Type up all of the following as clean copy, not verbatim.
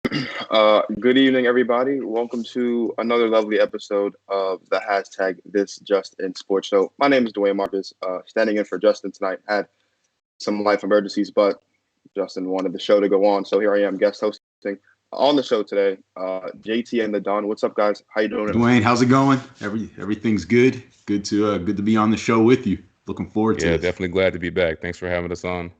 Good evening, everybody. Welcome to another lovely episode of the hashtag This Just in Sports Show. My name is Dwayne Marcus, standing in for Justin tonight. Had some life emergencies, but Justin wanted the show to go on, so here I am, guest hosting on the show today. JT and the Don. What's up, guys? How you doing tonight? Dwayne, how's it going? Everything's good. Good to be on the show with you. Looking forward to Yeah, it. definitely glad to be back. Thanks for having us on.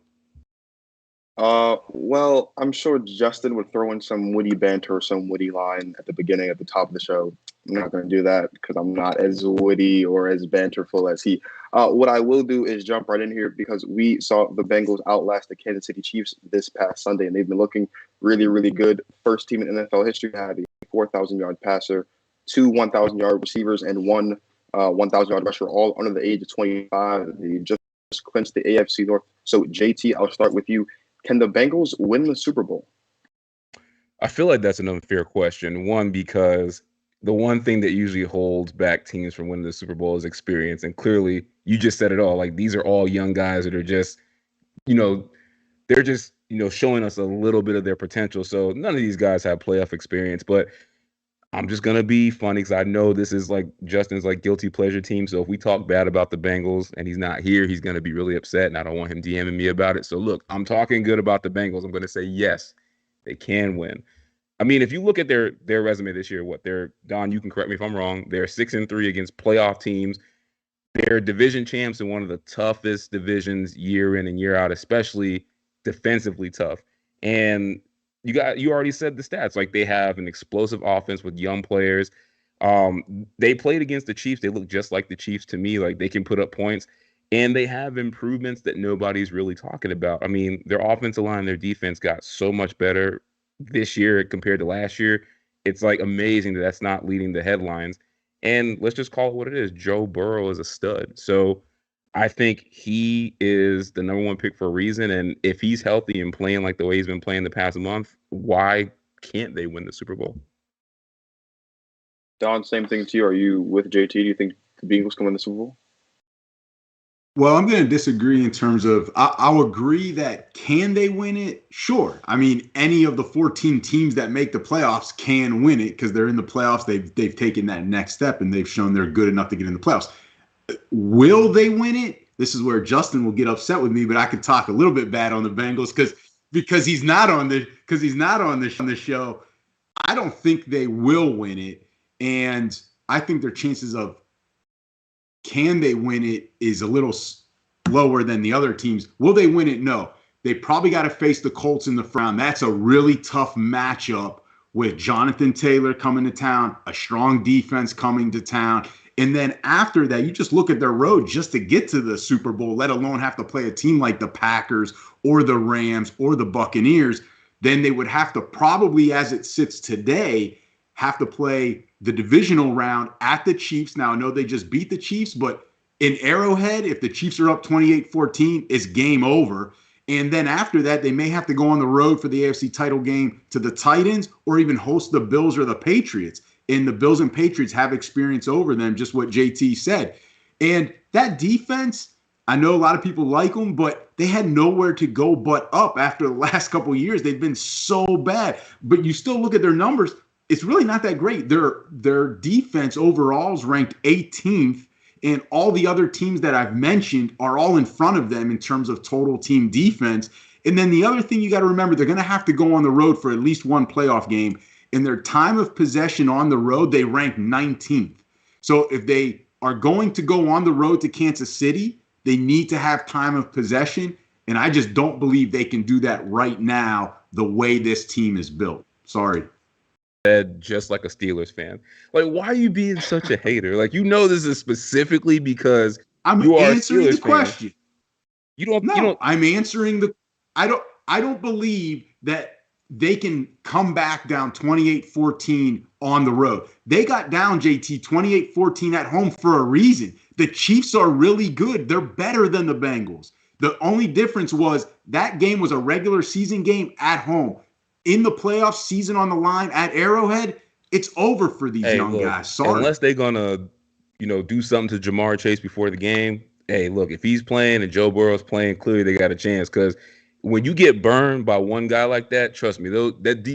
Well, I'm sure Justin would throw in some witty banter or some witty line at the beginning, at the top of the show. I'm not going to do that because I'm not as witty or as banterful as he. What I will do is jump right in here because we saw the Bengals outlast the Kansas City Chiefs this past Sunday, and they've been looking really, really good. First team in NFL history to have a 4,000-yard passer, two 1,000-yard receivers, and one 1,000-yard rusher, all under the age of 25. They just clinched the AFC North. So, JT, I'll start with you. Can the Bengals win the Super Bowl? I feel like that's an unfair question. One, because the one thing that usually holds back teams from winning the Super Bowl is experience. And clearly, you just said it all. Like, these are all young guys that are just, they're just, showing us a little bit of their potential. So none of these guys have playoff experience. But I'm just going to be funny because I know this is like Justin's like guilty pleasure team. So if we talk bad about the Bengals and he's not here, he's going to be really upset. And I don't want him DMing me about it. So look, I'm talking good about the Bengals. I'm going to say, yes, they can win. I mean, if you look at their resume this year, Don, you can correct me if I'm wrong. They're 6-3 against playoff teams. They're division champs in one of the toughest divisions year in and year out, especially defensively tough. And you already said the stats. Like, they have an explosive offense with young players. They played against the Chiefs. They look just like the Chiefs to me. Like, they can put up points, and they have improvements that nobody's really talking about. I mean, their offensive line, their defense got so much better this year compared to last year. It's like amazing that that's not leading the headlines. And let's just call it what it is. Joe Burrow is a stud. So I think he is the number one pick for a reason. And if he's healthy and playing like the way he's been playing the past month, why can't they win the Super Bowl? Don, same thing to you. Are you with JT? Do you think the Bengals can win the Super Bowl? Well, I'm going to disagree in terms of I'll agree that can they win it? Sure. I mean, any of the 14 teams that make the playoffs can win it because they're in the playoffs. They've taken that next step and they've shown they're good enough to get in the playoffs. Will they win it? This is where Justin will get upset with me, but I could talk a little bit bad on the Bengals because he's not on the show. I don't think they will win it, and I think their chances of can they win it is a little lower than the other teams. Will they win it? No. They probably got to face the Colts in the first round. That's a really tough matchup with Jonathan Taylor coming to town, a strong defense coming to town. And then after that, you just look at their road just to get to the Super Bowl, let alone have to play a team like the Packers or the Rams or the Buccaneers. Then they would have to probably, as it sits today, have to play the divisional round at the Chiefs. Now, I know they just beat the Chiefs, but in Arrowhead, if the Chiefs are up 28-14, it's game over. And then after that, they may have to go on the road for the AFC title game to the Titans or even host the Bills or the Patriots. And the Bills and Patriots have experience over them, just what JT said. And that defense, I know a lot of people like them, but they had nowhere to go but up after the last couple of years. They've been so bad. But you still look at their numbers, it's really not that great. Their defense overall is ranked 18th, and all the other teams that I've mentioned are all in front of them in terms of total team defense. And then the other thing you got to remember, they're going to have to go on the road for at least one playoff game. In their time of possession on the road, they rank 19th. So if they are going to go on the road to Kansas City, they need to have time of possession. And I just don't believe they can do that right now the way this team is built. Sorry. Just like a Steelers fan. Like, why are you being such a hater? Like, this is specifically because you are answering the question. I'm answering the I don't believe that they can come back down 28-14 on the road. They got down, JT, 28-14 at home for a reason. The Chiefs are really good. They're better than the Bengals. The only difference was that game was a regular season game at home. In the playoff season on the line at Arrowhead, it's over for these young guys. Sorry. Unless they're going to, do something to Jamar Chase before the game. Hey, look, if he's playing and Joe Burrow's playing, clearly they got a chance because when you get burned by one guy like that, trust me,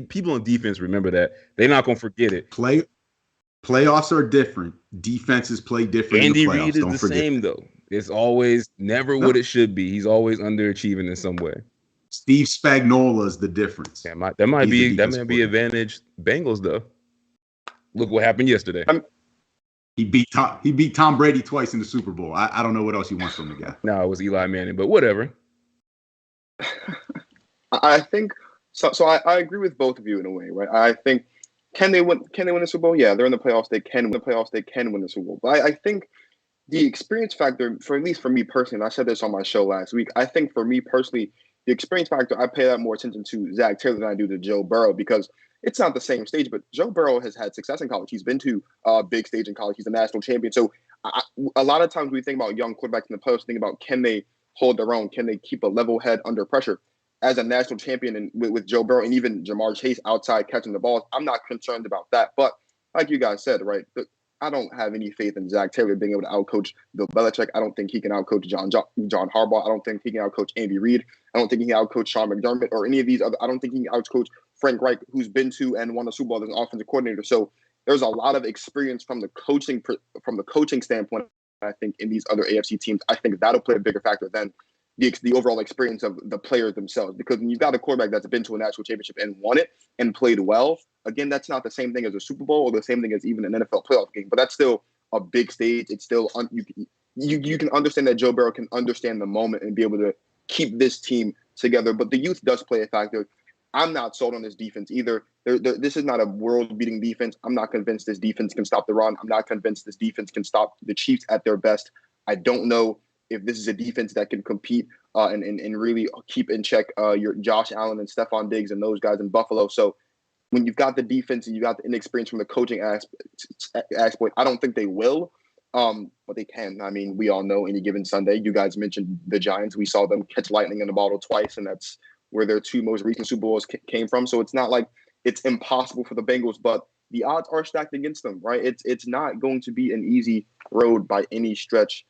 people on defense remember that. They're not gonna forget it. Playoffs are different. Defenses play different Andy in the playoffs. Reid is Don't the forget same that. though. It's always never what it should be. He's always underachieving in some way. Steve Spagnuolo is the difference. That might be advantage Bengals though. Look what happened yesterday. He beat Tom Brady twice in the Super Bowl. I don't know what else he wants from the guy. No, it was Eli Manning, but whatever. I think so. I agree with both of you in a way, right? I think can they win the Super Bowl? Yeah, they're in the playoffs. They can win the Super Bowl. But I think the experience factor, for at least for me personally, and I said this on my show last week, I think for me personally, the experience factor, I pay that more attention to Zach Taylor than I do to Joe Burrow because it's not the same stage, but Joe Burrow has had success in college. He's been to a big stage in college. He's a national champion. So a lot of times we think about young quarterbacks in the playoffs, think about can they hold their own? Can they keep a level head under pressure? As a national champion and with Joe Burrow and even Jamar Chase outside catching the balls, I'm not concerned about that. But like you guys said, right, I don't have any faith in Zach Taylor being able to outcoach Bill Belichick. I don't think he can outcoach John Harbaugh. I don't think he can outcoach Andy Reid. I don't think he can outcoach Sean McDermott or any of these other. I don't think he can outcoach Frank Reich, who's been to and won a Super Bowl as an offensive coordinator. So there's a lot of experience from the coaching standpoint. I think in these other AFC teams, I think that'll play a bigger factor than the overall experience of the players themselves. Because when you've got a quarterback that's been to a national championship and won it and played well, again, that's not the same thing as a Super Bowl or the same thing as even an NFL playoff game. But that's still a big stage. It's still you can understand that Joe Burrow can understand the moment and be able to keep this team together. But the youth does play a factor. I'm not sold on this defense either. This is not a world-beating defense. I'm not convinced this defense can stop the run. I'm not convinced this defense can stop the Chiefs at their best. I don't know if this is a defense that can compete and really keep in check your Josh Allen and Stephon Diggs and those guys in Buffalo. So when you've got the defense and you got the inexperience from the coaching aspect, I don't think they will, but they can. I mean, we all know any given Sunday. You guys mentioned the Giants. We saw them catch lightning in the bottle twice, and that's where their two most recent Super Bowls came from. So it's not like it's impossible for the Bengals, but the odds are stacked against them, right? It's not going to be an easy road by any stretch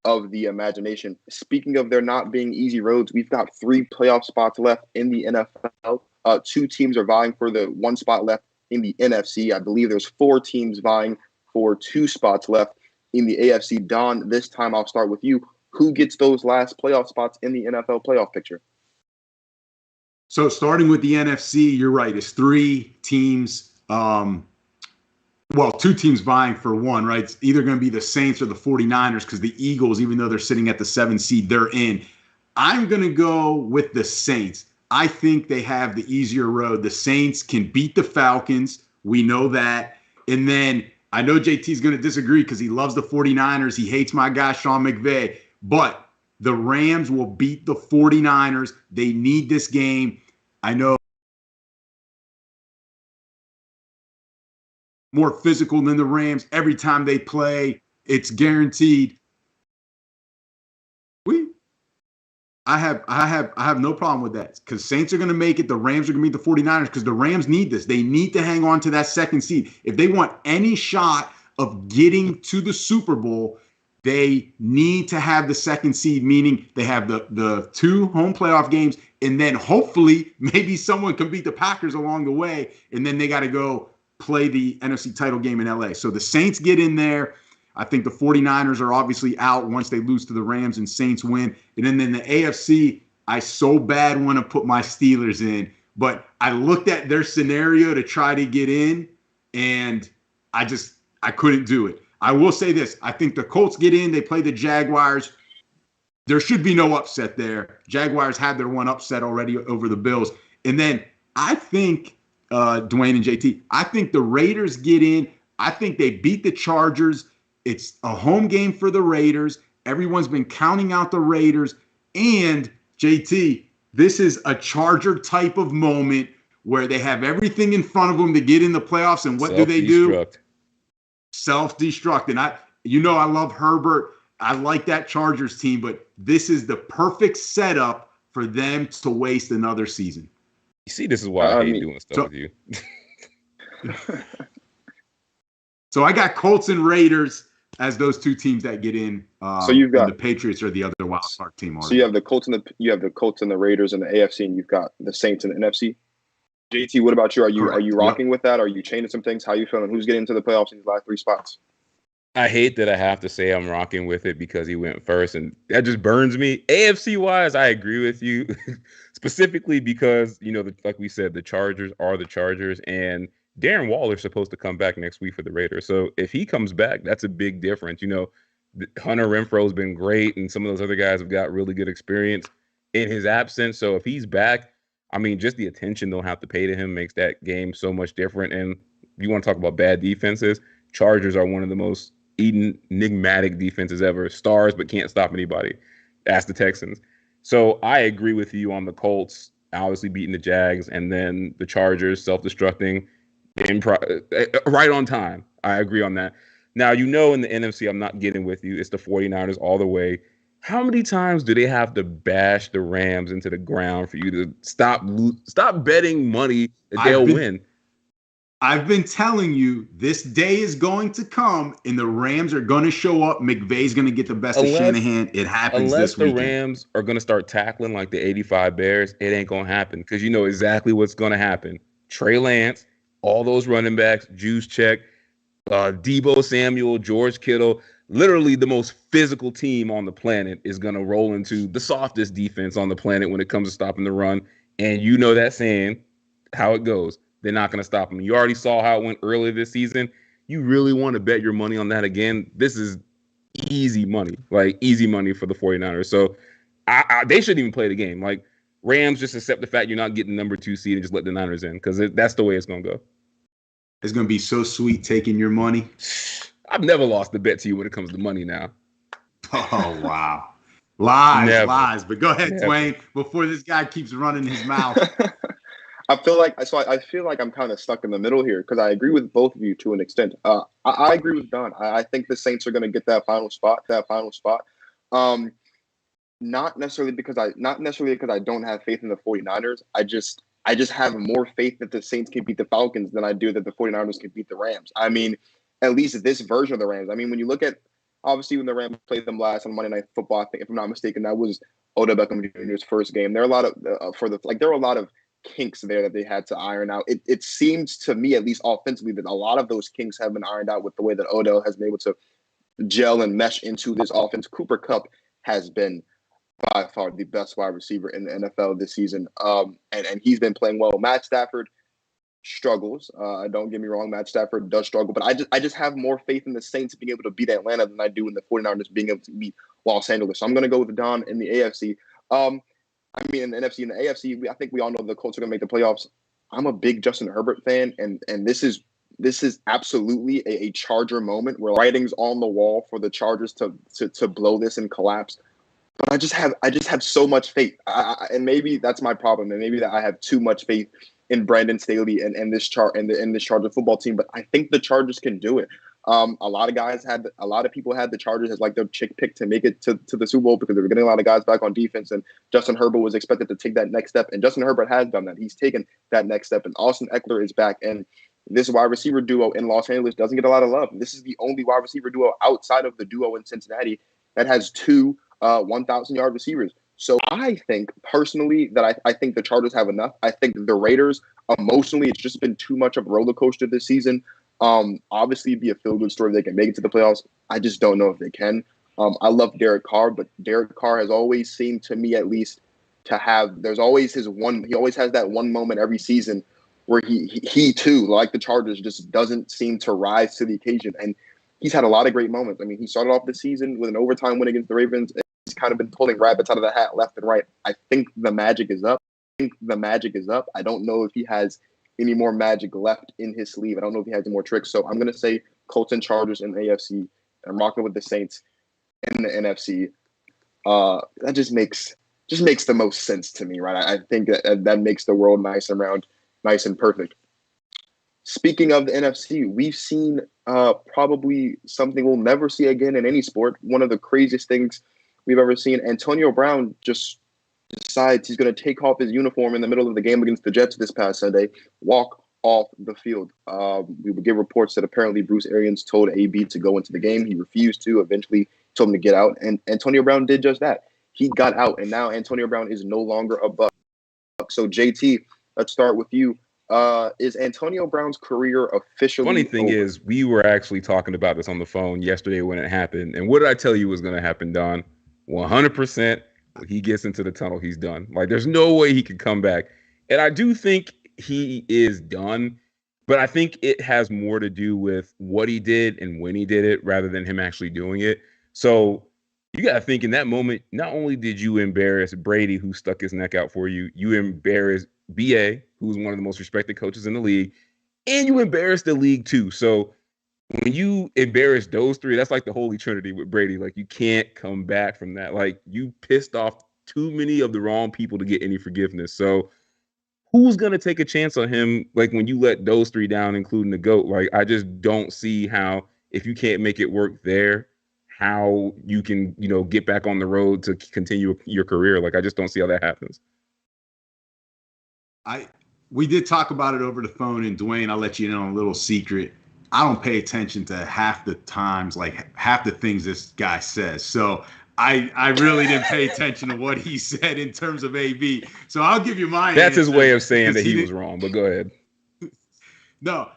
of the imagination. Speaking of there not being easy roads, we've got 3 playoff spots left in the NFL. 2 teams are vying for the 1 spot left in the NFC. I believe there's 4 teams vying for 2 spots left in the AFC. Don, this time I'll start with you. Who gets those last playoff spots in the NFL playoff picture? So starting with the NFC, you're right. It's 3 teams. 2 teams vying for 1, right? It's either going to be the Saints or the 49ers because the Eagles, even though they're sitting at the 7th seed, they're in. I'm going to go with the Saints. I think they have the easier road. The Saints can beat the Falcons. We know that. And then I know JT's going to disagree because he loves the 49ers. He hates my guy, Sean McVay. But the Rams will beat the 49ers. They need this game. I know more physical than the Rams. Every time they play, it's guaranteed. I have no problem with that because Saints are going to make it. The Rams are going to beat the 49ers because the Rams need this. They need to hang on to that 2nd seed. If they want any shot of getting to the Super Bowl, they need to have the 2nd seed, meaning they have the 2 home playoff games, and then hopefully maybe someone can beat the Packers along the way, and then they got to go play the NFC title game in LA. So the Saints get in there. I think the 49ers are obviously out once they lose to the Rams and Saints win. And then in the AFC, I so bad want to put my Steelers in, but I looked at their scenario to try to get in, and I couldn't do it. I will say this. I think the Colts get in. They play the Jaguars. There should be no upset there. Jaguars had their one upset already over the Bills. And then I think, Dwayne and JT, I think the Raiders get in. I think they beat the Chargers. It's a home game for the Raiders. Everyone's been counting out the Raiders. And JT, this is a Charger type of moment where they have everything in front of them to get in the playoffs. And what do they do? Self-destruct. And I love Herbert. I like that Chargers team, but this is the perfect setup for them to waste another season. You see, this is why I hate doing stuff with you. So I got Colts and Raiders. as those two teams that get in. So you've got the Patriots or the other wild card team. So you have the Colts and the Raiders in the AFC, and you've got the Saints in the NFC. JT, what about you? Are you rocking with that? Are you changing some things? How are you feeling? Who's getting into the playoffs in these last 3 spots? I hate that I have to say I'm rocking with it because he went first, and that just burns me. AFC wise, I agree with you, specifically because like we said, the Chargers are the Chargers, and Darren Waller's supposed to come back next week for the Raiders. So if he comes back, that's a big difference. Hunter Renfro's been great, and some of those other guys have got really good experience in his absence. So if he's back, I mean, just the attention they'll have to pay to him makes that game so much different. And if you want to talk about bad defenses, Chargers are one of the most enigmatic defenses ever. Stars, but can't stop anybody. Ask the Texans. So I agree with you on the Colts, obviously beating the Jags, and then the Chargers self-destructing right on time. I agree on that. Now, in the NFC, I'm not getting with you. It's the 49ers all the way. How many times do they have to bash the Rams into the ground for you to stop betting money that they'll win? I've been telling you this day is going to come, and the Rams are going to show up. McVay's going to get the best of Shanahan. It happens this weekend. Unless the Rams are going to start tackling like the 85 Bears, it ain't going to happen because you know exactly what's going to happen. Trey Lance, all those running backs, Juszczyk, Deebo Samuel, George Kittle, literally the most physical team on the planet is going to roll into the softest defense on the planet when it comes to stopping the run. And you know that saying, how it goes. They're not going to stop them. You already saw how it went earlier this season. You really want to bet your money on that again? This is easy money, like easy money for the 49ers. So they shouldn't even play the game. Like Rams, just accept the fact you're not getting number 2 seed and just let the Niners in because that's the way it's going to go. It's going to be so sweet taking your money. I've never lost a bet to you when it comes to money now. Oh, wow. Lies. But go ahead, Dwayne, before this guy keeps running his mouth. I feel like I'm kind of stuck in the middle here because I agree with both of you to an extent. I agree with Don. I think the Saints are going to get that final spot. Not necessarily because I don't have faith in the 49ers. I just have more faith that the Saints can beat the Falcons than I do that the 49ers can beat the Rams. I mean, at least this version of the Rams. I mean, when you look at obviously when the Rams played them last on Monday Night Football, I think if I'm not mistaken, that was Odell Beckham Jr.'s first game. There are a lot of there were a lot of kinks there that they had to iron out. It seems to me, at least offensively, that a lot of those kinks have been ironed out with the way that Odell has been able to gel and mesh into this offense. Cooper Kupp has been by far the best wide receiver in the NFL this season, and he's been playing well. Matt Stafford struggles. Don't get me wrong, Matt Stafford does struggle, but I just have more faith in the Saints being able to beat Atlanta than I do in the 49ers being able to beat Los Angeles. So I'm going to go with Don in the AFC. In the NFC and the AFC, I think we all know the Colts are going to make the playoffs. I'm a big Justin Herbert fan, and this is absolutely a Charger moment where writing's on the wall for the Chargers to blow this and collapse. But I just have so much faith, and maybe that's my problem, and maybe that I have too much faith in Brandon Staley and this Charger football team. But I think the Chargers can do it. A lot of people had the Chargers as like their chick pick to make it to the Super Bowl because they were getting a lot of guys back on defense, and Justin Herbert was expected to take that next step, and Justin Herbert has done that. He's taken that next step, and Austin Eckler is back, and this wide receiver duo in Los Angeles doesn't get a lot of love. This is the only wide receiver duo outside of the duo in Cincinnati that has 2 1,000-yard receivers. So I think personally that I think the Chargers have enough. I think the Raiders emotionally, it's just been too much of a roller coaster this season. Obviously it'd be a feel-good story if they can make it to the playoffs. I just don't know if they can. I love Derek Carr, but Derek Carr has always seemed to me at least to have, he always has that one moment every season where he too, like the Chargers, just doesn't seem to rise to the occasion. And he's had a lot of great moments. I mean, he started off the season with an overtime win against the Ravens. And he's kind of been pulling rabbits out of the hat left and right. I think the magic is up. I don't know if he has any more magic left in his sleeve. I don't know if he has any more tricks. So I'm going to say Colts and Chargers in the AFC. I'm rocking with the Saints in the NFC. That just makes the most sense to me, right? I think that makes the world nice and round, nice and perfect. Speaking of the NFC, we've seen probably something we'll never see again in any sport. One of the craziest things we've ever seen. Antonio Brown just decides he's going to take off his uniform in the middle of the game against the Jets this past Sunday, walk off the field. We would get reports that apparently Bruce Arians told AB to go into the game. He refused to. Eventually told him to get out, and Antonio Brown did just that. He got out, and now Antonio Brown is no longer a Buc. So JT, let's start with you. Is Antonio Brown's career officially Funny thing over? is, we were actually talking about this on the phone yesterday when it happened. And what did I tell you was going to happen, Don? 100%. When he gets into the tunnel, he's done. Like, there's no way he could come back. And I do think he is done, but I think it has more to do with what he did and when he did it rather than him actually doing it. So you got to think in that moment, not only did you embarrass Brady, who stuck his neck out for you, you embarrassed BA, who's one of the most respected coaches in the league, and you embarrassed the league too. So when you embarrass those three, that's like the holy trinity with Brady. Like, you can't come back from that. Like, you pissed off too many of the wrong people to get any forgiveness. So who's going to take a chance on him? Like, when you let those three down, including the GOAT, like, I just don't see how, if you can't make it work there, how you can, get back on the road to continue your career. Like, I just don't see how that happens. We did talk about it over the phone, and Dwayne, I'll let you in on a little secret. I don't pay attention to half the times, like half the things this guy says. So I really didn't pay attention to what he said in terms of AB. So I'll give you my That's answer, his way of saying that he was wrong, but go ahead. No,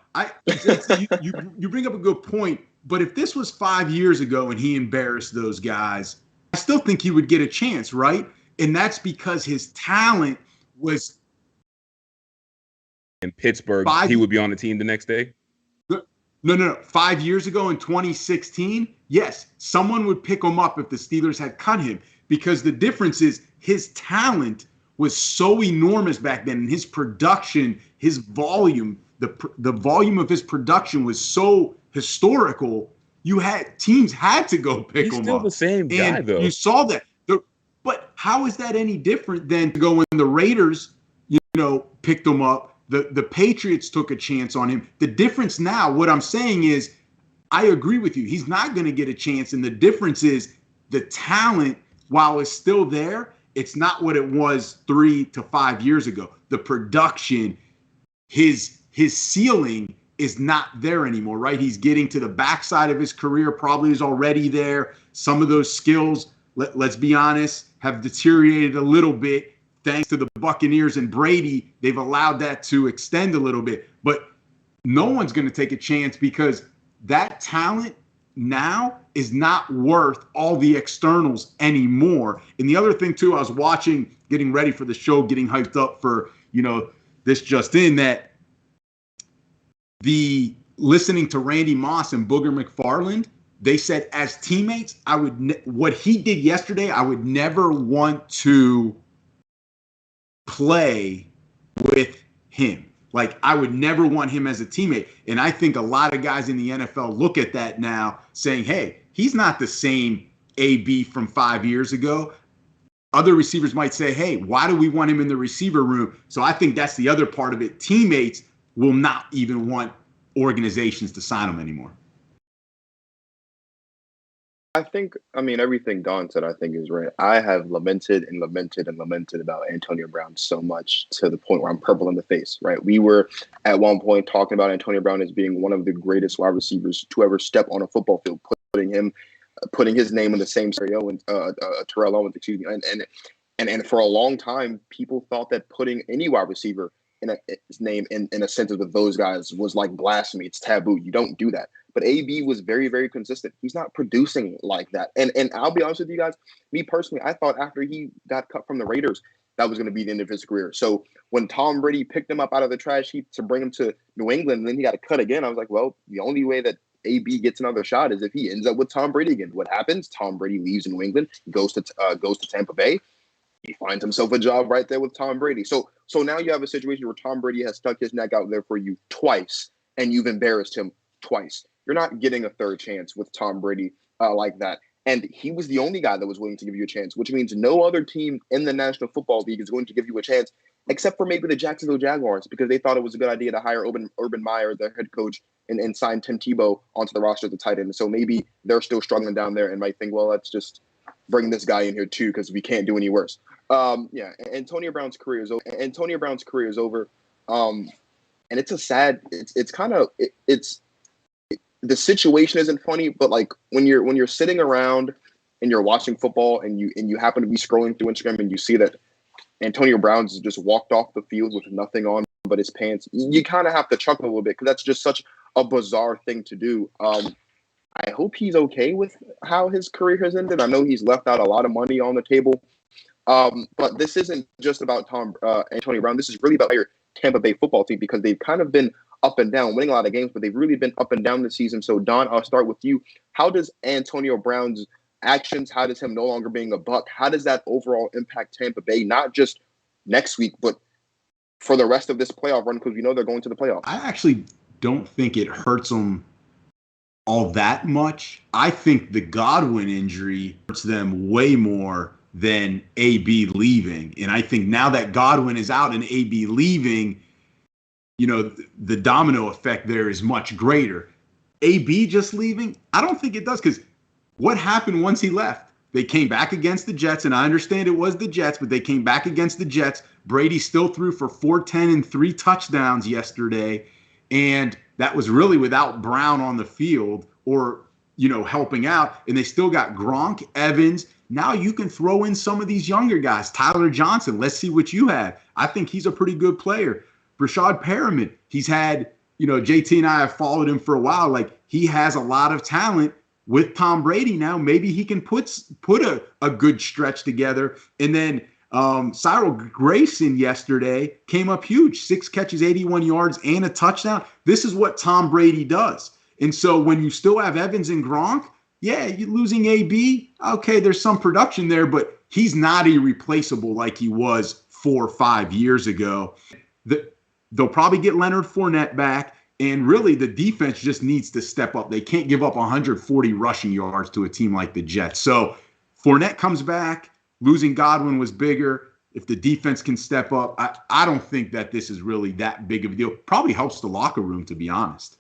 you bring up a good point. But if this was 5 years ago and he embarrassed those guys, I still think he would get a chance, right? And that's because his talent was. In Pittsburgh, he would be on the team the next day? No. 5 years ago in 2016, yes, someone would pick him up if the Steelers had cut him, because the difference is his talent was so enormous back then, and his production, his volume, the volume of his production was so historical. Teams had to go pick him up. He's still the same guy, though. You saw that. But how is that any different than to go when the Raiders, picked him up? The Patriots took a chance on him. The difference now, what I'm saying is, I agree with you. He's not going to get a chance. And the difference is the talent, while it's still there, it's not what it was 3 to 5 years ago. The production, his ceiling is not there anymore, right? He's getting to the backside of his career, probably is already there. Some of those skills, let's be honest, have deteriorated a little bit. Thanks to the Buccaneers and Brady, they've allowed that to extend a little bit. But no one's going to take a chance, because that talent now is not worth all the externals anymore. And the other thing, too, I was watching, getting ready for the show, getting hyped up for, this just in, that listening to Randy Moss and Booger McFarland, they said as teammates, what he did yesterday, I would never want to play with him. Like, I would never want him as a teammate. And I think a lot of guys in the NFL look at that now saying, hey, he's not the same AB from 5 years ago. Other receivers might say, hey, why do we want him in the receiver room? So I think that's the other part of it. Teammates will not even want organizations to sign him anymore. Everything Don said, I think, is right. I have lamented about Antonio Brown so much, to the point where I'm purple in the face, right? We were at one point talking about Antonio Brown as being one of the greatest wide receivers to ever step on a football field, putting his name in the same scenario, and Terrell Owens, excuse me. And for a long time, people thought that putting any wide receiver in his name in a sentence with those guys was like blasphemy. It's taboo. You don't do that. But AB was very, very consistent. He's not producing like that. And I'll be honest with you guys, me personally, I thought after he got cut from the Raiders, that was going to be the end of his career. So when Tom Brady picked him up out of the trash heap to bring him to New England, and then he got cut again, I was like, well, the only way that AB gets another shot is if he ends up with Tom Brady again. What happens? Tom Brady leaves New England, goes to Tampa Bay. He finds himself a job right there with Tom Brady. So now you have a situation where Tom Brady has stuck his neck out there for you twice, and you've embarrassed him twice. You're not getting a third chance with Tom Brady like that. And he was the only guy that was willing to give you a chance, which means no other team in the National Football League is going to give you a chance, except for maybe the Jacksonville Jaguars, because they thought it was a good idea to hire Urban Meyer, their head coach, and sign Tim Tebow onto the roster as a tight end. So maybe they're still struggling down there and might think, well, let's just bring this guy in here too, because we can't do any worse. Antonio Brown's career is over. and it's a sad. It's kind of it's the situation isn't funny, but like when you're sitting around and you're watching football and you happen to be scrolling through Instagram and you see that Antonio Brown's just walked off the field with nothing on but his pants, you kind of have to chuckle a little bit because that's just such a bizarre thing to do. I hope he's okay with how his career has ended. I know he's left out a lot of money on the table. But this isn't just about Antonio Brown. This is really about your Tampa Bay football team because they've kind of been up and down, winning a lot of games, but they've really been up and down this season. So, Don, I'll start with you. How does Antonio Brown's actions, how does him no longer being a Buck, how does that overall impact Tampa Bay, not just next week, but for the rest of this playoff run because we know they're going to the playoffs? I actually don't think it hurts them all that much. I think the Godwin injury hurts them way more than AB leaving. And I think now that Godwin is out and AB leaving, you know, the domino effect there is much greater. AB just leaving, I don't think it does, because what happened once he left? They came back against the Jets, and I understand it was the Jets, but they came back against the Jets. Brady still threw for 410 and 3 touchdowns yesterday, and that was really without Brown on the field or, you know, helping out. And they still got Gronk, Evans. Now you can throw in some of these younger guys. Tyler Johnson, let's see what you have. I think he's a pretty good player. Rashad Perriman, he's had, you know, JT and I have followed him for a while. Like, he has a lot of talent. With Tom Brady now, maybe he can put a good stretch together. And then Cyril Grayson yesterday came up huge, 6 catches, 81 yards, and a touchdown. This is what Tom Brady does. And so when you still have Evans and Gronk, yeah, you're losing AB. Okay, there's some production there, but he's not irreplaceable like he was 4 or 5 years ago. They'll probably get Leonard Fournette back. And really, the defense just needs to step up. They can't give up 140 rushing yards to a team like the Jets. So Fournette comes back. Losing Godwin was bigger. If the defense can step up, I don't think that this is really that big of a deal. Probably helps the locker room, to be honest.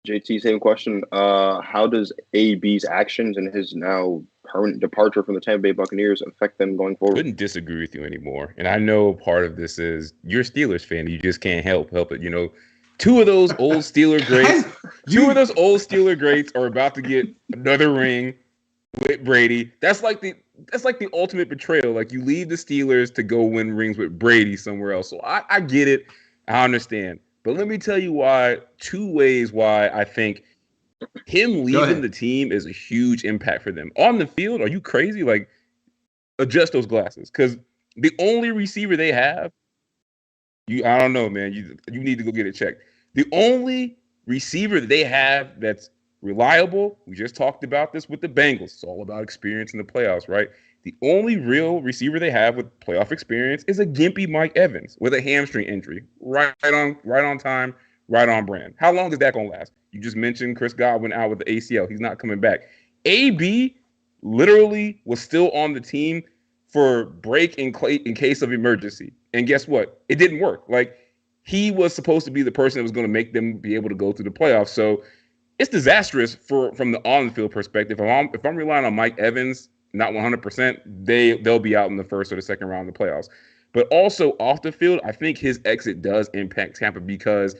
JT, same question. How does AB's actions and his now permanent departure from the Tampa Bay Buccaneers affect them going forward? I couldn't disagree with you anymore. And I know part of this is you're a Steelers fan. You just can't help it. You know, two of those old Steeler greats are about to get another ring with Brady. That's like the ultimate betrayal. Like, you leave the Steelers to go win rings with Brady somewhere else. So I get it. I understand. But let me tell you why. 2 ways why I think him leaving the team is a huge impact for them. On the field, are you crazy? Like, adjust those glasses. Because the only receiver they have, I don't know, man. You need to go get it checked. The only receiver that they have that's reliable, we just talked about this with the Bengals. It's all about experience in the playoffs, right? The only real receiver they have with playoff experience is a gimpy Mike Evans with a hamstring injury. Right on time, right on brand. How long is that going to last? You just mentioned Chris Godwin out with the ACL. He's not coming back. AB literally was still on the team for break in case of emergency. And guess what? It didn't work. Like, he was supposed to be the person that was going to make them be able to go through the playoffs. So it's disastrous from the on-the-field perspective. If I'm relying on Mike Evans, not 100%, they'll be out in the first or the second round of the playoffs. But also off the field, I think his exit does impact Tampa because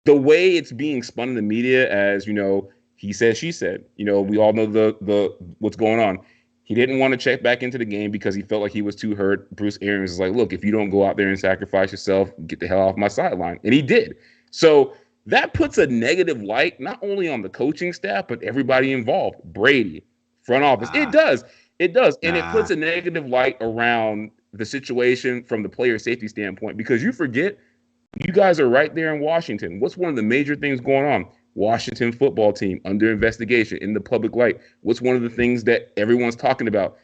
the way it's being spun in the media as, you know, he said, she said, you know, we all know the what's going on. He didn't want to check back into the game because he felt like he was too hurt. Bruce Arians is like, look, if you don't go out there and sacrifice yourself, get the hell off my sideline. And he did. So that puts a negative light not only on the coaching staff, but everybody involved. Brady, front office. It does. And it puts a negative light around the situation from the player safety standpoint because you forget you guys are right there in Washington. What's one of the major things going on? Washington football team under investigation in the public light. What's one of the things that everyone's talking about?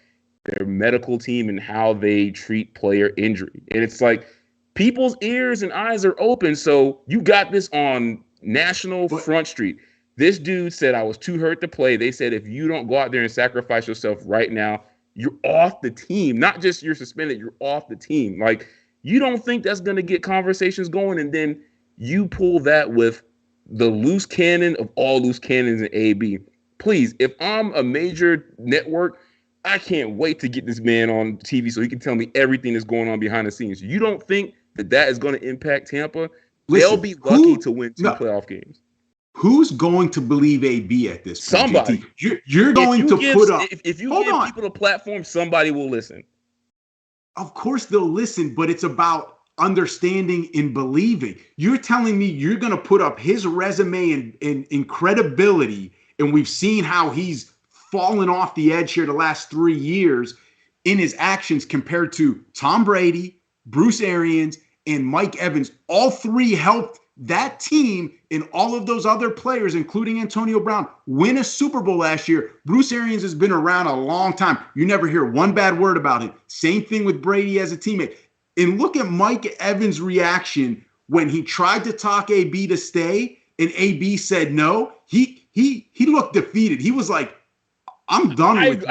Their medical team and how they treat player injury. And it's like people's ears and eyes are open. So you got this on national Front Street. This dude said, I was too hurt to play. They said, if you don't go out there and sacrifice yourself right now, you're off the team. Not just you're suspended, you're off the team. Like, you don't think that's going to get conversations going? And then you pull that with the loose cannon of all loose cannons in AB. Please, if I'm a major network, I can't wait to get this man on TV so he can tell me everything that's going on behind the scenes. You don't think that is going to impact Tampa, Listen, they'll be lucky to win 2 playoff games. Who's going to believe AB at this point? Somebody. JT? You're going to put up. If you give people a platform, somebody will listen. Of course they'll listen, but it's about understanding and believing. You're telling me you're going to put up his resume and credibility, and we've seen how he's fallen off the edge here the last 3 years in his actions compared to Tom Brady, Bruce Arians, and Mike Evans. All three helped that team and all of those other players, including Antonio Brown, win a Super Bowl last year. Bruce Arians has been around a long time. You never hear one bad word about him. Same thing with Brady as a teammate. And look at Mike Evans' reaction when he tried to talk AB to stay and AB said no. He looked defeated. He was like, I'm done with you.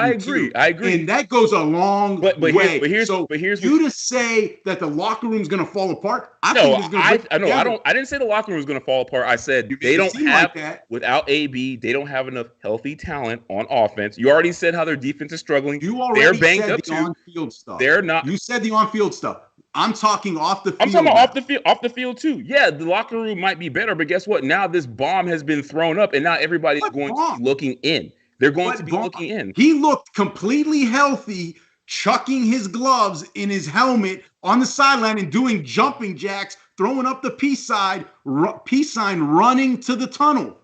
I agree. And that goes a long way. Here's to say that the locker room's going to fall apart. I didn't say the locker room was going to fall apart. I said they don't have without AB. They don't have enough healthy talent on offense. You already said how their defense is struggling. They're banged up too. On-field stuff. They're not. You said the on-field stuff. I'm talking off the field. I'm talking about off the field too. Yeah, the locker room might be better, but guess what? Now this bomb has been thrown up, and now everybody's going to be looking in. They're going to be looking in. He looked completely healthy, chucking his gloves in his helmet on the sideline and doing jumping jacks, throwing up the peace sign, running to the tunnel.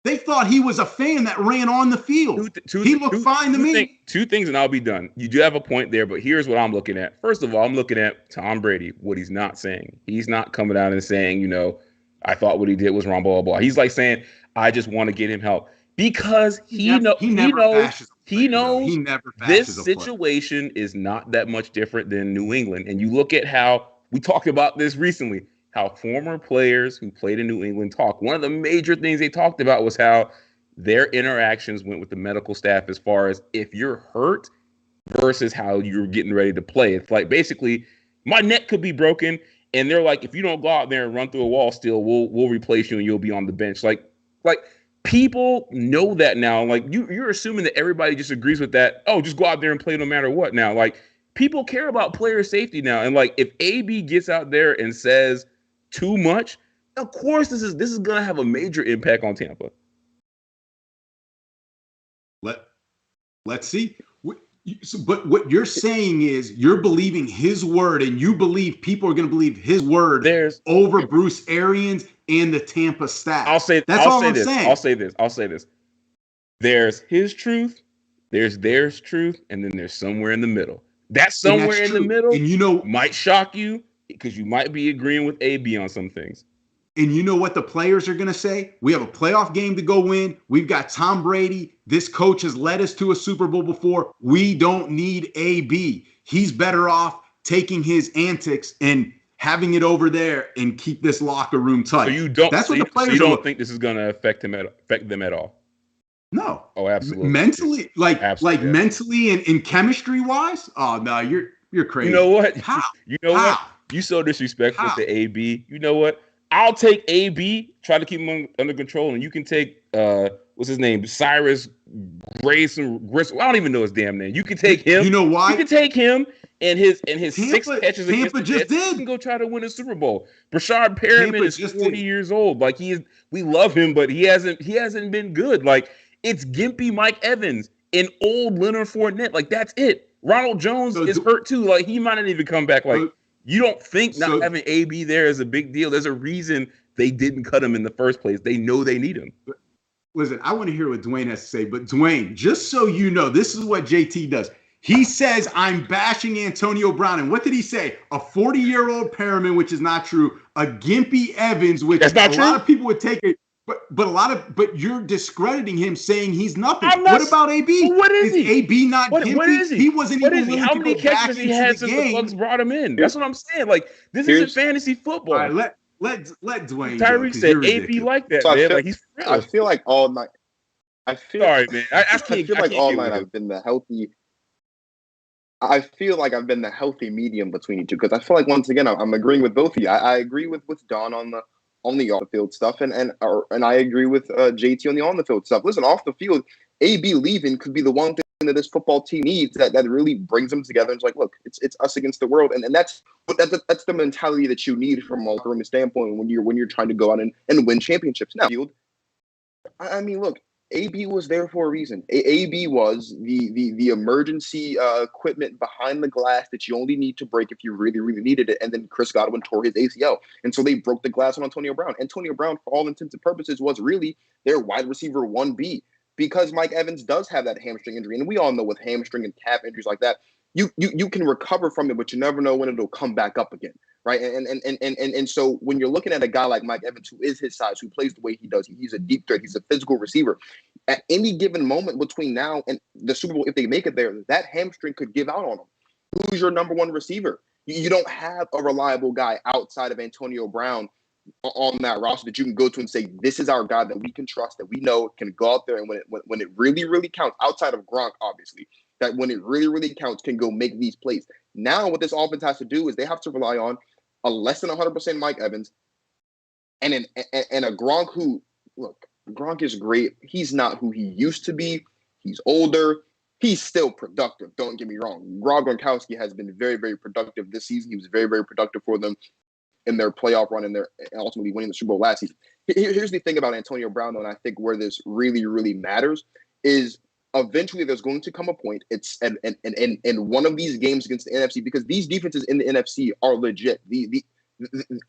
They thought he was a fan that ran on the field. He looked fine to me. Two things, and I'll be done. You do have a point there, but here's what I'm looking at. First of all, I'm looking at Tom Brady, what he's not saying. He's not coming out and saying, I thought what he did was wrong, blah, blah, blah. He's like saying, I just want to get him help. Because he knows this situation is not that much different than New England. And you look at how we talked about this recently, how former players who played in New England talk. One of the major things they talked about was how their interactions went with the medical staff as far as if you're hurt versus how you're getting ready to play. It's like basically my neck could be broken, and they're like, if you don't go out there and run through a wall still, we'll replace you and you'll be on the bench. Like people know that now. Like you're assuming that everybody just agrees with that. Oh, just go out there and play no matter what now. Like people care about player safety now. And like if AB gets out there and says too much, of course this is gonna have a major impact on Tampa. Let's see. But what you're saying is you're believing his word, and you believe people are going to believe his word over Bruce Arians and the Tampa staff. I'll say this. There's his truth, there's theirs truth, and then there's somewhere in the middle. That somewhere in the middle, and might shock you because you might be agreeing with AB on some things. And you know what the players are going to say? We have a playoff game to go win. We've got Tom Brady. This coach has led us to a Super Bowl before. We don't need AB. He's better off taking his antics and having it over there and keep this locker room tight. So you don't. That's what the players. So you don't think this is going to affect them at all? No. Oh, absolutely. Mentally, mentally and chemistry wise. Oh no, you're crazy. You know what? How? What? You so disrespectful to AB. You know what? I'll take AB, try to keep him under control, and you can take what's his name, Cyrus Grayson. I don't even know his damn name. You can take him. You know why? You can take him and his Tampa, 6 catches against the Jets. You can go try to win a Super Bowl. Brashard Perriman is 40 years old. Like we love him, but he hasn't been good. Like it's gimpy Mike Evans and old Leonard Fournette. Like that's it. Ronald Jones is hurt too. Like he might not even come back. Like. You don't think not having AB there is a big deal. There's a reason they didn't cut him in the first place. They know they need him. Listen, I want to hear what Dwayne has to say. But Dwayne, just so you know, this is what JT does. He says, I'm bashing Antonio Brown. And what did he say? A 40-year-old Perriman, which is not true. A gimpy Evans, which a lot of people would take it. But you're discrediting him, saying he's nothing. What about AB? What is he? AB not gimpy? What is he? He wasn't even willing How to many go back catches has he had since the Bucs brought him in? That's what I'm saying. Like this isn't fantasy football. All right, let Dwayne. Tyree said AB like that, so man. He's real. I feel like all night. Sorry, man. I feel like all night I've been the healthy. I feel like I've been the healthy medium between you two because I feel like once again I'm agreeing with both of you. I agree with Don on the off the field stuff, and I agree with JT on the field stuff. Listen, off the field, AB leaving could be the one thing that this football team needs that really brings them together and it's like, look, it's us against the world. And that's the mentality that you need from a locker room standpoint when you're trying to go out and win championships. Now, I mean, look, AB was there for a reason. AB was the emergency equipment behind the glass that you only need to break if you really, really needed it. And then Chris Godwin tore his ACL. And so they broke the glass on Antonio Brown. Antonio Brown, for all intents and purposes, was really their wide receiver 1B because Mike Evans does have that hamstring injury. And we all know with hamstring and calf injuries like that, you can recover from it, but you never know when it'll come back up again. Right. And so when you're looking at a guy like Mike Evans, who is his size, who plays the way he does, he's a deep threat, he's a physical receiver. At any given moment between now and the Super Bowl, if they make it there, that hamstring could give out on him. Who's your number one receiver? You don't have a reliable guy outside of Antonio Brown on that roster that you can go to and say, this is our guy that we can trust, that we know can go out there and when it really, really counts, outside of Gronk, obviously, that when it really, really counts, can go make these plays. Now what this offense has to do is they have to rely on a less than 100% Mike Evans and a Gronk who, look, Gronk is great. He's not who he used to be. He's older. He's still productive. Don't get me wrong. Rob Gronkowski has been very, very productive this season. He was very, very productive for them in their playoff run and ultimately winning the Super Bowl last season. Here's the thing about Antonio Brown, though, and I think where this really, really matters is eventually there's going to come a point. It's and one of these games against the NFC, because these defenses in the NFC are legit.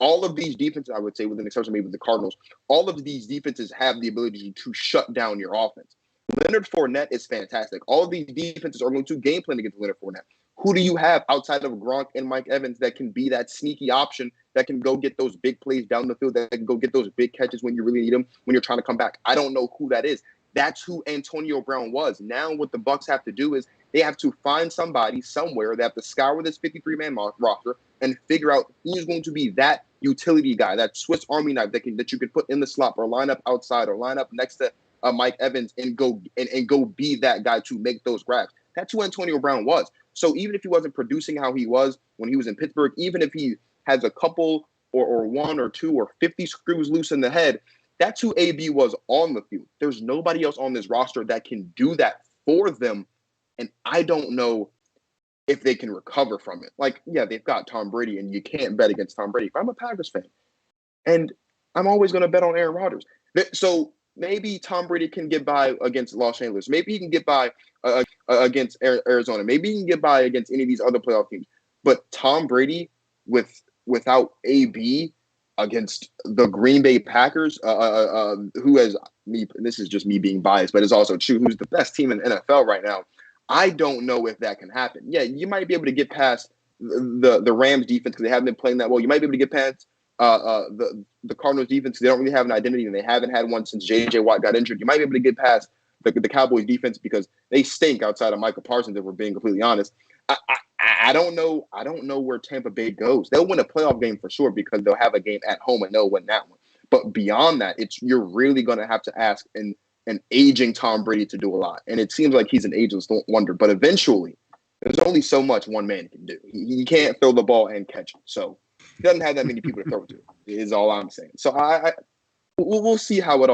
All of these defenses, I would say, with an exception maybe the Cardinals, all of these defenses have the ability to shut down your offense. Leonard Fournette is fantastic. All of these defenses are going to game plan against Leonard Fournette. Who do you have outside of Gronk and Mike Evans that can be that sneaky option that can go get those big plays down the field, that can go get those big catches when you really need them, when you're trying to come back? I don't know who that is. That's who Antonio Brown was. Now what the Bucs have to do is they have to find somebody somewhere. They have to scour this 53-man roster and figure out who's going to be that utility guy, that Swiss Army knife that you could put in the slot or line up outside or line up next to Mike Evans and go be that guy to make those grabs. That's who Antonio Brown was. So even if he wasn't producing how he was when he was in Pittsburgh, even if he has a couple or one or two or 50 screws loose in the head, that's who AB was on the field. There's nobody else on this roster that can do that for them. And I don't know if they can recover from it. Like, yeah, they've got Tom Brady, and you can't bet against Tom Brady. I'm a Packers fan, and I'm always going to bet on Aaron Rodgers. So maybe Tom Brady can get by against Los Angeles. Maybe he can get by against Arizona. Maybe he can get by against any of these other playoff teams. But Tom Brady without AB against the Green Bay Packers, who has me, and this is just me being biased, but it's also true, who's the best team in the NFL right now. I don't know if that can happen. Yeah, you might be able to get past the Rams defense because they haven't been playing that well. You might be able to get past the Cardinals defense because they don't really have an identity and they haven't had one since J.J. Watt got injured. You might be able to get past the Cowboys defense because they stink outside of Michael Parsons, if we're being completely honest. I don't know. I don't know where Tampa Bay goes. They'll win a playoff game for sure because they'll have a game at home and they'll win that one. But beyond that, you're really going to have to ask an aging Tom Brady to do a lot. And it seems like he's an ageless wonder. But eventually, there's only so much one man can do. He can't throw the ball and catch it. So he doesn't have that many people to throw it to, is all I'm saying. So we'll see how it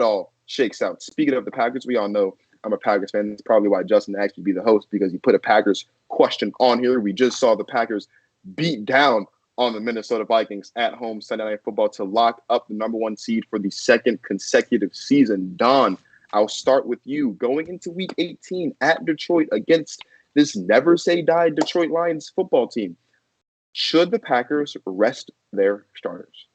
all shakes out. Speaking of the Packers, we all know I'm a Packers fan. That's probably why Justin asked me to be the host, because he put a Packers question on here. We just saw the Packers beat down on the Minnesota Vikings at home Sunday Night Football to lock up the number one seed for the second consecutive season. Don, I'll start with you. Going into Week 18 at Detroit against this never say die Detroit Lions football team, should the Packers rest their starters?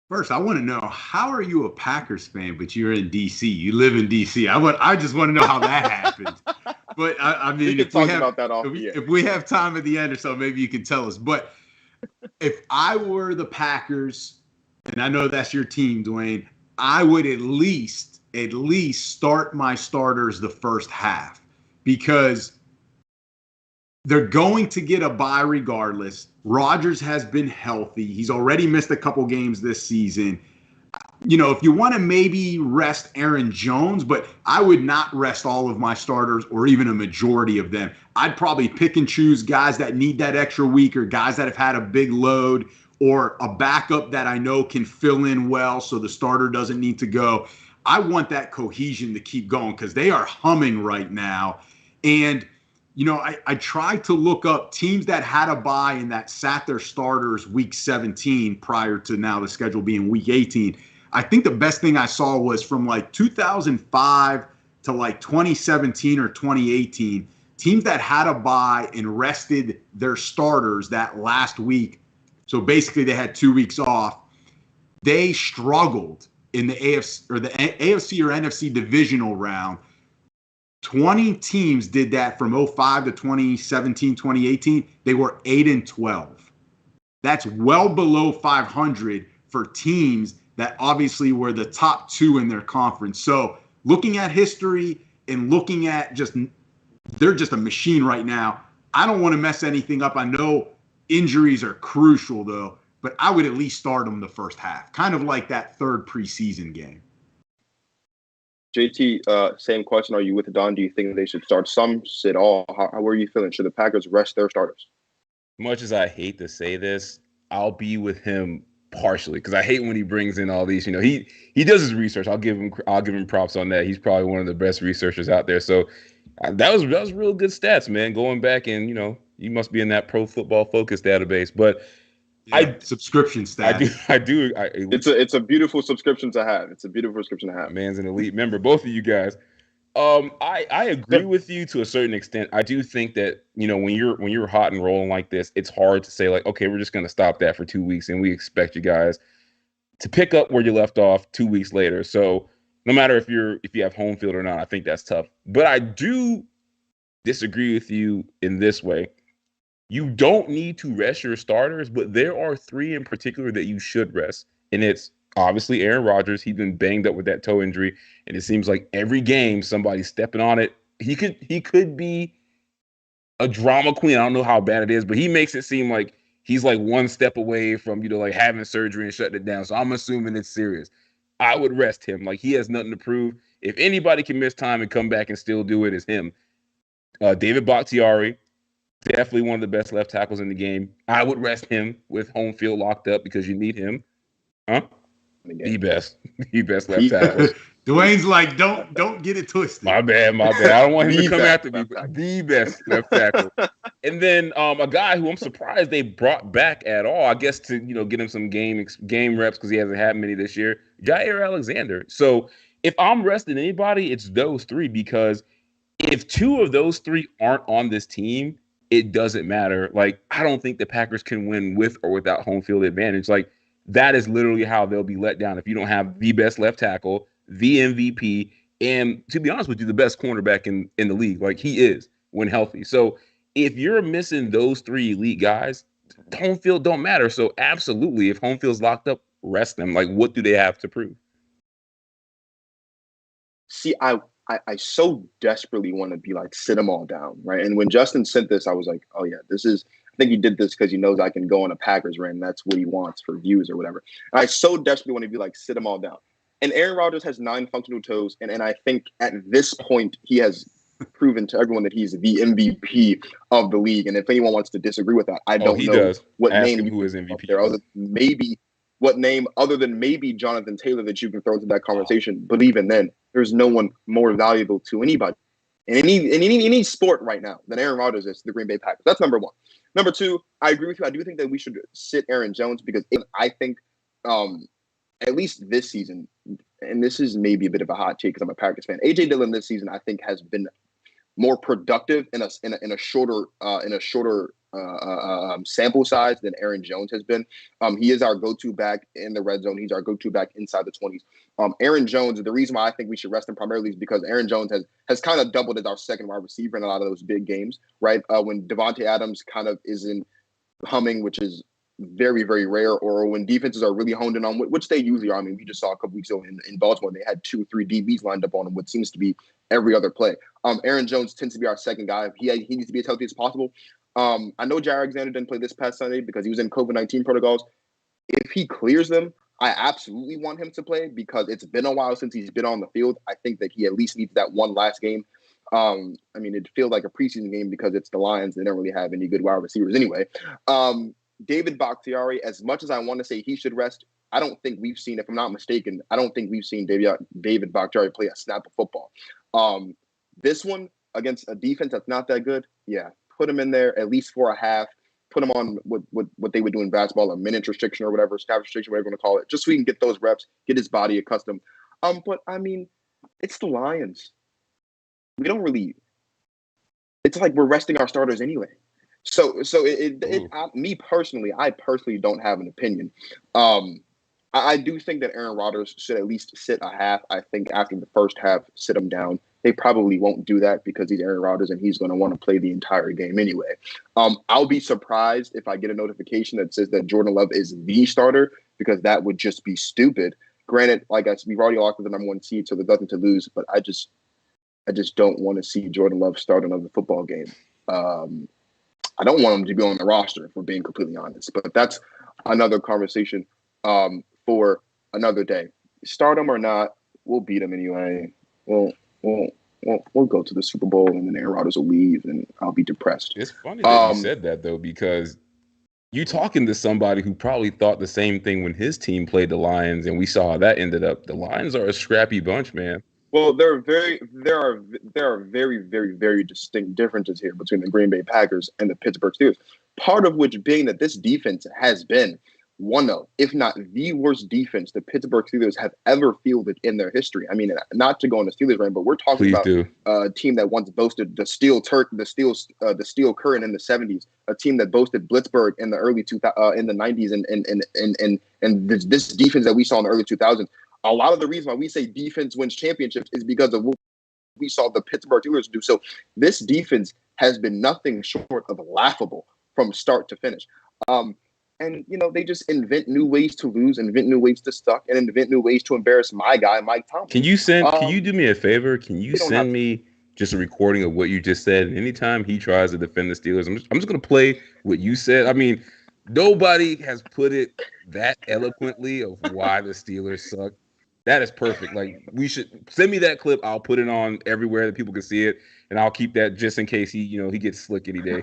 First, I want to know, how are you a Packers fan, but you're in D.C.? You live in D.C. I just want to know how that happened. But I mean, if we have time at the end or so, maybe you can tell us. But if I were the Packers, and I know that's your team, Dwayne, I would at least start my starters the first half, because they're going to get a bye regardless. Rodgers has been healthy. He's already missed a couple games this season. You know, if you want to maybe rest Aaron Jones, but I would not rest all of my starters or even a majority of them. I'd probably pick and choose guys that need that extra week, or guys that have had a big load, or a backup that I know can fill in well so the starter doesn't need to go. I want that cohesion to keep going because they are humming right now. And, I tried to look up teams that had a bye and that sat their starters week 17 prior to now the schedule being week 18. I think the best thing I saw was from like 2005 to like 2017 or 2018, teams that had a bye and rested their starters that last week. So basically they had 2 weeks off. They struggled in the AFC or NFC divisional round. 20 teams did that from 05 to 2017, 2018. They were 8-12. That's well below 500 for teams that obviously were the top 2 in their conference. So looking at history and looking at they're just a machine right now. I don't want to mess anything up. I know injuries are crucial though, but I would at least start them the first half, kind of like that third preseason game. JT, same question. Are you with Don? Do you think they should start some, sit all? How are you feeling? Should the Packers rest their starters? Much as I hate to say this, I'll be with him partially because I hate when he brings in all these. He does his research. I'll give him props on that. He's probably one of the best researchers out there. So that was real good stats, man. Going back and you must be in that Pro Football Focus database, but. Subscription stats. I do. It's a beautiful subscription to have. It's a beautiful subscription to have. Man's an elite member, both of you guys. I agree with you to a certain extent. I do think that when you're hot and rolling like this, it's hard to say like, okay, we're just going to stop that for 2 weeks, and we expect you guys to pick up where you left off 2 weeks later. So no matter if you have home field or not, I think that's tough. But I do disagree with you in this way. You don't need to rest your starters, but there are 3 in particular that you should rest. And it's obviously Aaron Rodgers. He's been banged up with that toe injury. And it seems like every game somebody's stepping on it. He could be a drama queen. I don't know how bad it is, but he makes it seem like he's like one step away from, like having surgery and shutting it down. So I'm assuming it's serious. I would rest him. Like he has nothing to prove. If anybody can miss time and come back and still do it, it's him. David Bakhtiari. Definitely one of the best left tackles in the game. I would rest him with home field locked up because you need him. Huh? The best left tackle. Dwayne's like, don't get it twisted. My bad. I don't want him to come after me. The best left tackle. And then a guy who I'm surprised they brought back at all, I guess to get him some game reps because he hasn't had many this year, Jair Alexander. So if I'm resting anybody, it's those 3 because if 2 of those 3 aren't on this team, it doesn't matter. Like, I don't think the Packers can win with or without home field advantage. Like, that is literally how they'll be let down if you don't have the best left tackle, the MVP, and to be honest with you, the best cornerback in the league. Like, he is when healthy. So if you're missing those 3 elite guys, home field don't matter. So absolutely, if home field's locked up, rest them. Like, what do they have to prove? See, I so desperately want to be like, sit them all down, right? And when Justin sent this, I was like, oh yeah, I think he did this because he knows I can go on a Packers rant, and that's what he wants for views or whatever. And I so desperately want to be like, sit them all down. And Aaron Rodgers has 9 functional toes, and I think at this point he has proven to everyone that he's the MVP of the league. And if anyone wants to disagree with that, I don't know what name who is MVP there, other than maybe Jonathan Taylor that you can throw into that conversation. But even then, there's no one more valuable to anybody in any sport right now than Aaron Rodgers is the Green Bay Packers. That's number 1. Number 2, I agree with you. I do think that we should sit Aaron Jones because I think at least this season, and this is maybe a bit of a hot take because I'm a Packers fan, A.J. Dillon this season I think has been more productive in a shorter sample size than Aaron Jones has been. He is our go-to back in the red zone. He's our go-to back inside the 20s. Aaron Jones, the reason why I think we should rest him primarily is because Aaron Jones has kind of doubled as our second wide receiver in a lot of those big games, right? When Davante Adams kind of isn't humming, which is very, very rare, or when defenses are really honed in on, which they usually are. I mean, we just saw a couple weeks ago in Baltimore, they had 2 or 3 DBs lined up on him, what seems to be every other play. Aaron Jones tends to be our second guy. He needs to be as healthy as possible. I know Jair Alexander didn't play this past Sunday because he was in COVID-19 protocols. If he clears them, I absolutely want him to play because it's been a while since he's been on the field. I think that he at least needs that one last game. I mean, it feels like a preseason game because it's the Lions. They don't really have any good wide receivers anyway. David Bakhtiari, as much as I want to say he should rest, I don't think we've seen, if I'm not mistaken, I don't think we've seen David Bakhtiari play a snap of football. This one against a defense that's not that good, yeah, put him in there at least for a half. Put him on what they would do in basketball, a minute restriction or whatever, snap restriction, whatever you want to call it, just so he can get those reps, get his body accustomed. But I mean, it's the Lions. We don't really. It's like we're resting our starters anyway. So me personally, I personally don't have an opinion. I do think that Aaron Rodgers should at least sit a half. I think after the first half, sit him down. They probably won't do that because he's Aaron Rodgers and he's going to want to play the entire game anyway. I'll be surprised if I get a notification that says that Jordan Love is the starter, because that would just be stupid. Granted, like I said, we've already locked the number 1 seed, so there's nothing to lose. But I just don't want to see Jordan Love start another football game. I don't want him to be on the roster, if we're being completely honest. But that's another conversation for another day. Start him or not, we'll beat him anyway. We'll go to the Super Bowl, and then Aaron Rodgers will leave, and I'll be depressed. It's funny that you said that, though, because you talking to somebody who probably thought the same thing when his team played the Lions, and we saw how that ended up. The Lions are a scrappy bunch, man. Well, there are very, very, very distinct differences here between the Green Bay Packers and the Pittsburgh Steelers. Part of which being that this defense has been one of, if not the worst defense the Pittsburgh Steelers have ever fielded in their history. I mean, not to go on the Steelers rant, but we're talking about a team that once boasted the steel curtain in the 70s, a team that boasted Blitzburg in the early in the 90s, and this defense that we saw in the early 2000s. A lot of the reason why we say defense wins championships is because of what we saw the Pittsburgh Steelers do. So this defense has been nothing short of laughable from start to finish. And, they just invent new ways to lose, invent new ways to suck, and invent new ways to embarrass my guy, Mike Tomlin. Can you do me a favor? Can you send me just a recording of what you just said? And anytime he tries to defend the Steelers, I'm just going to play what you said. I mean, nobody has put it that eloquently of why the Steelers suck. That is perfect. Like, we should send me that clip. I'll put it on everywhere that people can see it, and I'll keep that just in case he gets slick any day.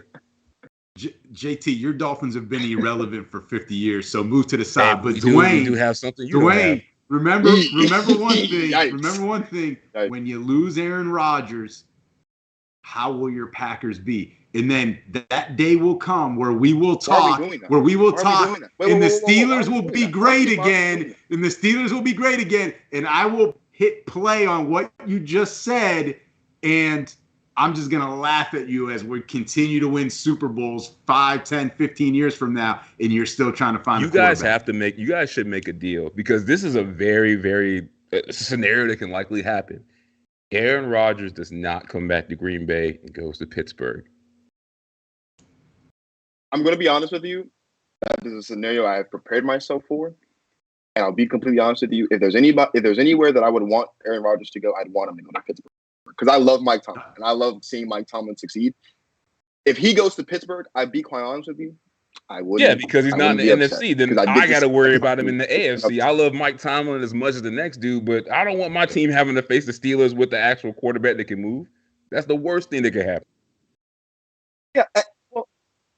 JT, your Dolphins have been irrelevant for 50 years, so move to the side. Hey, but Dwayne, we do have something. Dwayne, remember one thing. Remember one thing. Yikes. When you lose Aaron Rodgers, how will your Packers be? And then that day will come where we will talk, and the Steelers will be great again, and the Steelers will be great again, and I will hit play on what you just said, and I'm just going to laugh at you as we continue to win Super Bowls 5, 10, 15 years from now, and you're still trying to find a quarterback. You guys should make a deal, because this is a very, very scenario that can likely happen. Aaron Rodgers does not come back to Green Bay and goes to Pittsburgh. I'm going to be honest with you. That is a scenario I have prepared myself for. And I'll be completely honest with you. If there's anywhere that I would want Aaron Rodgers to go, I'd want him to go to Pittsburgh. Because I love Mike Tomlin, and I love seeing Mike Tomlin succeed. If he goes to Pittsburgh, I'd be quite honest with you, I wouldn't. Yeah, because he's not in the NFC. Then I got to worry about him in the AFC. I love Mike Tomlin as much as the next dude, but I don't want my team having to face the Steelers with the actual quarterback that can move. That's the worst thing that could happen. Yeah, well,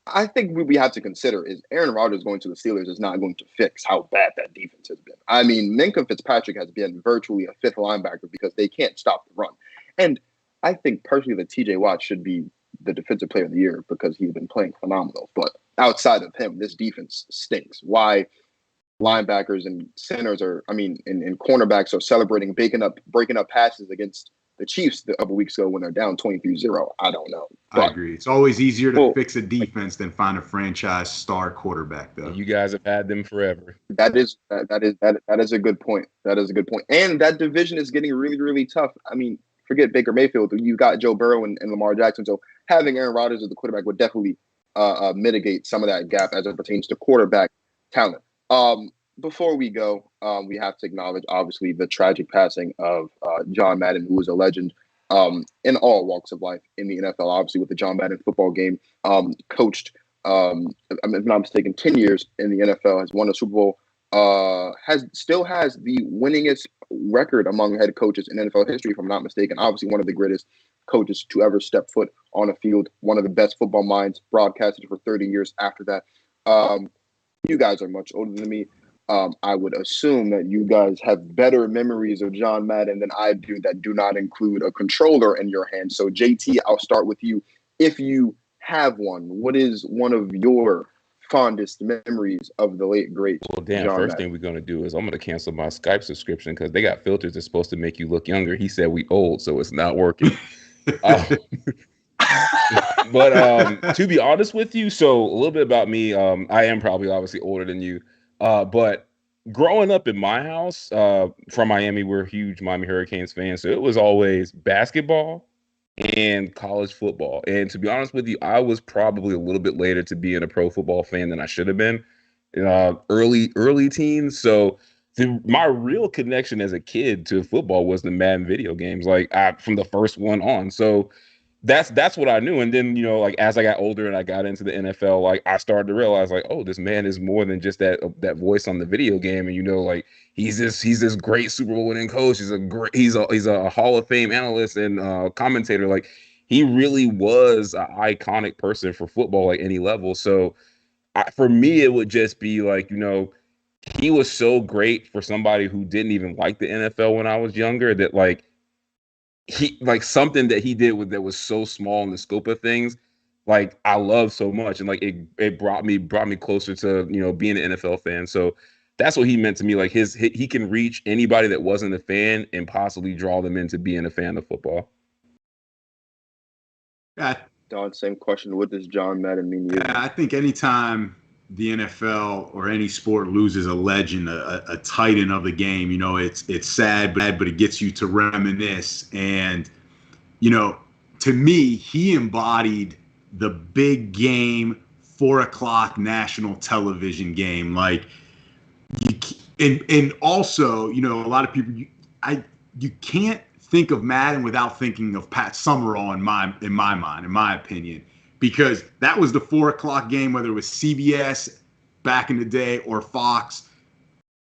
I think we have to consider is Aaron Rodgers going to the Steelers is not going to fix how bad that defense has been. I mean, Minkah Fitzpatrick has been virtually a fifth linebacker because they can't stop the run. And I think personally that TJ Watt should be the defensive player of the year because he's been playing phenomenal. But outside of him, this defense stinks. Why linebackers and centers and cornerbacks are celebrating, breaking up passes against the Chiefs a couple weeks ago when they're down 23-0. I don't know. But, I agree. It's always easier to fix a defense than find a franchise star quarterback, though. You guys have had them forever. That is a good point. That is a good point. And that division is getting really, really tough. I mean, forget Baker Mayfield. You got Joe Burrow and Lamar Jackson. So having Aaron Rodgers as the quarterback would definitely mitigate some of that gap as it pertains to quarterback talent. Before we go, we have to acknowledge, obviously, the tragic passing of John Madden, who was a legend in all walks of life in the NFL, obviously, with the John Madden football game. Coached, if I'm not mistaken, 10 years in the NFL, has won a Super Bowl, still has the winningest record among head coaches in NFL history, if I'm not mistaken. Obviously, one of the greatest coaches to ever step foot on a field, one of the best football minds, broadcasted for 30 years after that. You guys are much older than me. I would assume that you guys have better memories of John Madden than I do that do not include a controller in your hand. So, JT, I'll start with you. If you have one, what is one of your fondest memories of the late, great Well, damn, John first Madden? thing we're going to do is I'm going to cancel my Skype subscription because they got filters that's supposed to make you look younger. He said we old, so it's not working. But to be honest with you, so a little bit about me. I am probably obviously older than you. But growing up in my house, from Miami, we're huge Miami Hurricanes fans. So it was always basketball and college football. And to be honest with you, I was probably a little bit later to being a pro football fan than I should have been. Early teens. So my real connection as a kid to football was the Madden video games, like from the first one on. So that's what I knew. And then, like as I got older and I got into the NFL, like I started to realize like, oh, this man is more than just that voice on the video game. And like he's this great Super Bowl winning coach. He's a Hall of Fame analyst and commentator. Like he really was an iconic person for football at any level. So for me, it would just be like, he was so great for somebody who didn't even like the NFL when I was younger that he something that he did that was so small in the scope of things, like I love so much, and like it brought me closer to being an NFL fan. So that's what he meant to me. Like he can reach anybody that wasn't a fan and possibly draw them into being a fan of football. Yeah, Don, same question. What does John Madden mean to you? I think anytime the NFL or any sport loses a legend, a titan of the game, it's sad, but it gets you to reminisce. And, to me, he embodied the big game, 4:00 national television game. Like, and also, a lot of people, you can't think of Madden without thinking of Pat Summerall in my mind, in my opinion. Because that was the 4:00 game, whether it was CBS back in the day or Fox.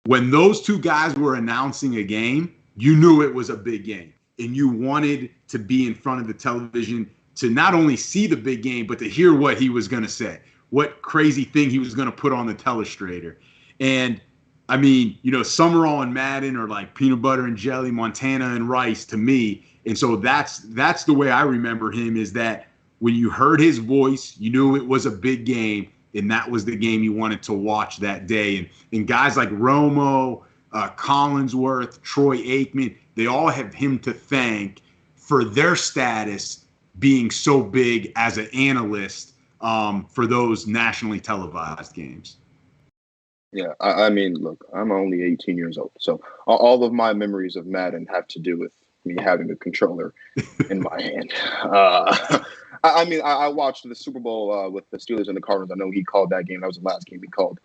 When those two guys were announcing a game, you knew it was a big game. And you wanted to be in front of the television to not only see the big game, but to hear what he was going to say, what crazy thing he was going to put on the telestrator. And, I mean, Summerall and Madden are like peanut butter and jelly, Montana and rice to me. And so that's the way I remember him, is that when you heard his voice, you knew it was a big game, and that was the game you wanted to watch that day. And guys like Romo, Collinsworth, Troy Aikman, they all have him to thank for their status being so big as an analyst for those nationally televised games. Yeah, I mean, look, I'm only 18 years old, so all of my memories of Madden have to do with me having a controller in my hand. I mean, I watched the Super Bowl with the Steelers and the Cardinals. I know he called that game. That was the last game he called.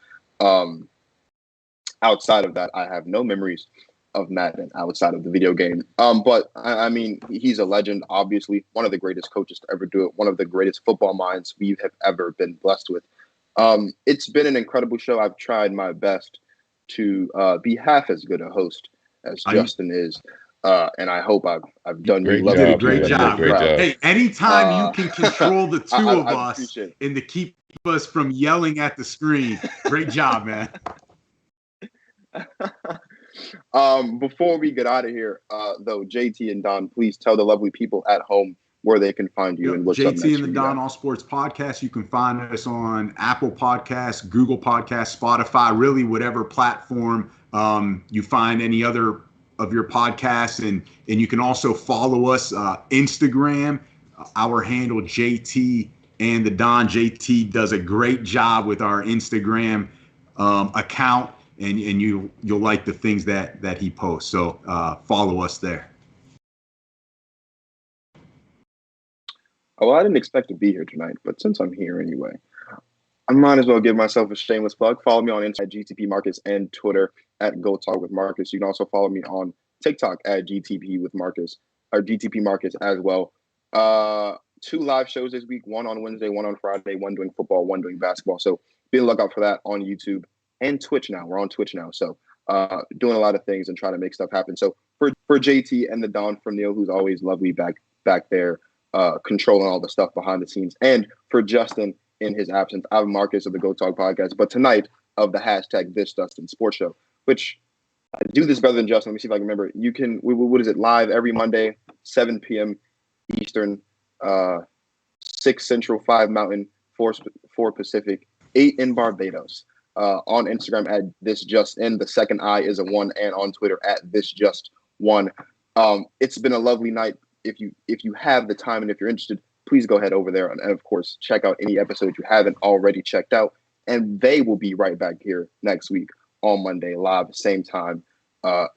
Outside of that, I have no memories of Madden outside of the video game. But I mean, he's a legend, obviously, one of the greatest coaches to ever do it, one of the greatest football minds we have ever been blessed with. It's been an incredible show. I've tried my best to be half as good a host as Justin is. And I hope I've done you did a great job. Hey, anytime you can control the two of us and to keep us from yelling at the screen, great job, man. Before we get out of here, though, JT and Don, please tell the lovely people at home where they can find you and what's up next. JT and the Don All Sports Podcast. You can find us on Apple Podcasts, Google Podcasts, Spotify, really whatever platform you find any other of your podcasts, and you can also follow us Instagram. Our handle JT and the Don. JT does a great job with our Instagram account, and you'll like the things that he posts. So follow us there. Oh, well, I didn't expect to be here tonight, but since I'm here anyway, I might as well give myself a shameless plug. Follow me on Instagram at GTP Marcus and Twitter at Go Talk with Marcus. You can also follow me on TikTok at GTP with Marcus, or GTP Marcus as well. 2 live shows this week, one on Wednesday, one on Friday, one doing football, one doing basketball. So be on the lookout for that on YouTube and Twitch now. We're on Twitch now. So doing a lot of things and trying to make stuff happen. So for JT and the Don, from Neil, who's always lovely back there, controlling all the stuff behind the scenes, and for Justin in his absence, I'm Marcus of the Go Talk Podcast. But tonight, of the hashtag This Justin Sports Show, which I do this better than Justin. Let me see if I can remember. You can, what is it, live every Monday, 7 p.m. Eastern, 6 Central, 5 Mountain, 4 Pacific, 8 in Barbados. On Instagram at ThisJustIn. The second I is a 1, and on Twitter at ThisJust1. It's been a lovely night. If you have the time and if you're interested, please go ahead over there and of course check out any episode you haven't already checked out. And they will be right back here next week on Monday, live, same time,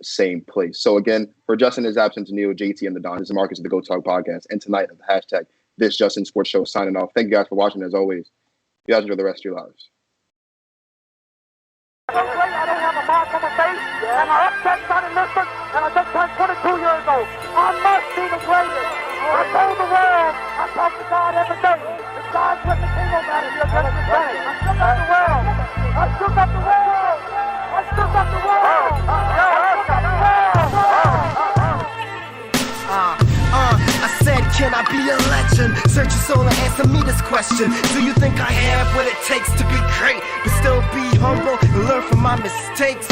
same place. So again, for Justin is absent, Neil, JT, and the Don, this is Marcus of the Go Talk Podcast, and tonight at the hashtag This Justin Sports Show signing off. Thank you guys for watching. As always, you guys enjoy the rest of your lives. I don't have a mark on my face, and I upset Sonny Liston, and I just turned 22 years old. I must be the greatest. I told the world, I talk to God every day. If God's with the king, no matter, you're just the same. I shook up the world. I shook up the world. I shook up the world. I shook up the world. I said, can I be a legend? Search your soul and answer me this question. Do you think I have what it takes to be great, but still be humble and learn from my mistakes?